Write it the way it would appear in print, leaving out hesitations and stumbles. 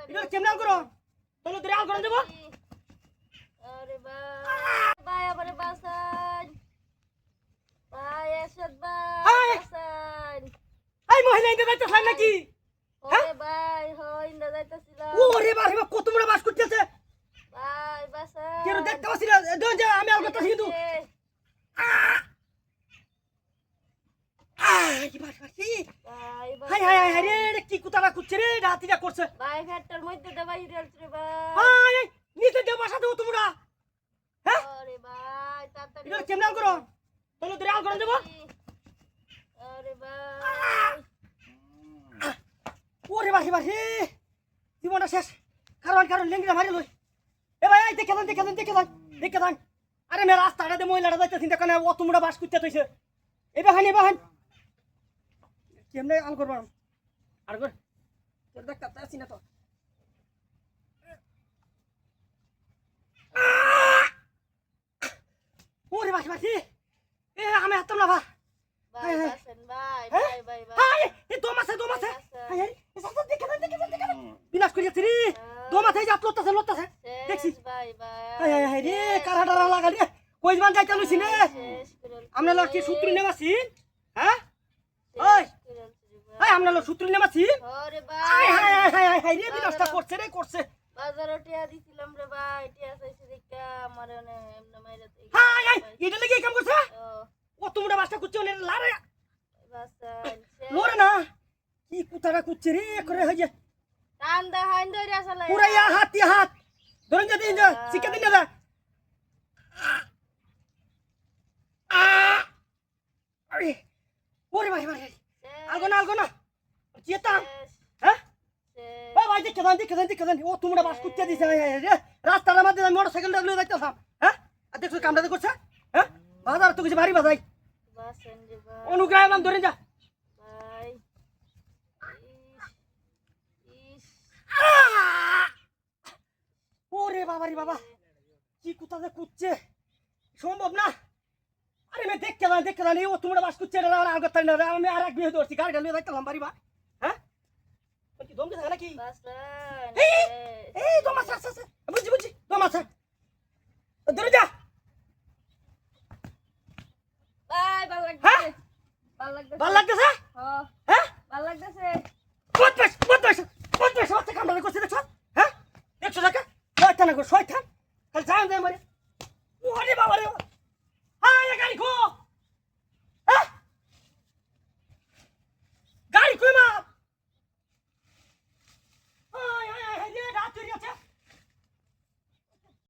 এটা কেমন করো তাহলে তোরে আল করে দেব আরে ভাই আমারে বাঁচান ভাই এরশাদ ভাই বাঁচান এই মহিলা ইন্দা যাইতেছ নাকি ওরে ভাই হয় ইন্দা যাইতাছিলাম ওরে বাবা কত বড় বাস করতেছে ভাই বাঁচান কেন দেখতে পাচ্ছি না দোন যা আমি আল করতেছি কিন্তু কি বাস বাসি ভাই হাই হাই হাই রে কি কুতারা কুচ্ছে রে রাতিটা করছে ভাই ফ্যাটটার মধ্যে দে ভাই রে ভাই হাই নিচে দে বসা দাও তোমরা হ্যাঁ আরে ভাই তাড়াতাড়ি এটা কেমন করো তাহলে তোরে আল করে দেব আরে ভাই ওরে বাসি বাসি জীবনটা শেষ কারণ লেঙ্গিটা মারি লই এ ভাই এই দেখে দেন আরে মেয়ে রাস্তাটা দে মহিলাটা যাইতেছি দেখেন ও তোমরা বাস করতে তৈছে এই বাহান কেমনে আল করবো আর কর তোর দেখতে আসি না তো ওরে বাসি এ আমি হাততাম না ভা ভাই বাঁচান ভাই ভাই হাই এ দমাছে হাই হাই দেখে দেন বিনাশ করিয়াছি রে দমাছে যা লড়তাছে দেখছি ভাই হাই হাই হাই রে কারাডা লাগা রে কইমান যাইতে লইছি নে আমরা লড়ছি সূত্র নেমাছি হ্যাঁ ওই হাই আমরা লড় সূত্র নেমাছি আরে হাই ভাই হাই রে বিনাশটা করছে বাজারে টিয়া দিছিলাম রে ভাই টিয়া চাইছি দেখা আমারে এমনে মাইরাতে হাই এটা লাগি কাম করছে ও তোমরা বাসটা কুচ্ছে নে লারে বাঁচান লড়ে না কি কুতারা কুচ্ছে রে করে হই যে টান দা হাইন ধরে আসলে পুরা হাত ধরুন যা দিন যা শিখে দিন যা আরে ওরে ভাই আলগো না চেতা হ্যাঁ ও ভাই দেখে দেন ও তোমরা বাস করতে দিছে রে রাস্তার মধ্যে মোটরসাইকেলটা লয়ে যাইতাছাম হ্যাঁ আর দেখছো কামটা করছে হ্যাঁ বাজার তো কিছু ভারী বাজাই বাঁচান রে ভাই অনুগ্রহ নাম ধরে যা ভাই ইস ওরে বাবা কি কোথাতে কুচ্ছে সম্ভব না আরে মে দেখতে দাঁড়ি ও তোমরা বাস করছে না আর আগত না আমি আর এক বিয়ে ধরছি গাড়িটা লয়ে যাইতাম বাড়ি বা হ্যাঁ কি দমকে থাকে নাকি বাঁচান এই দমাস আছে বুঝি দমাস ধরে যা ভাই ভালো হ্যাঁ? লাগছে ভাল লাগতেছে হ্যাঁ হ্যাঁ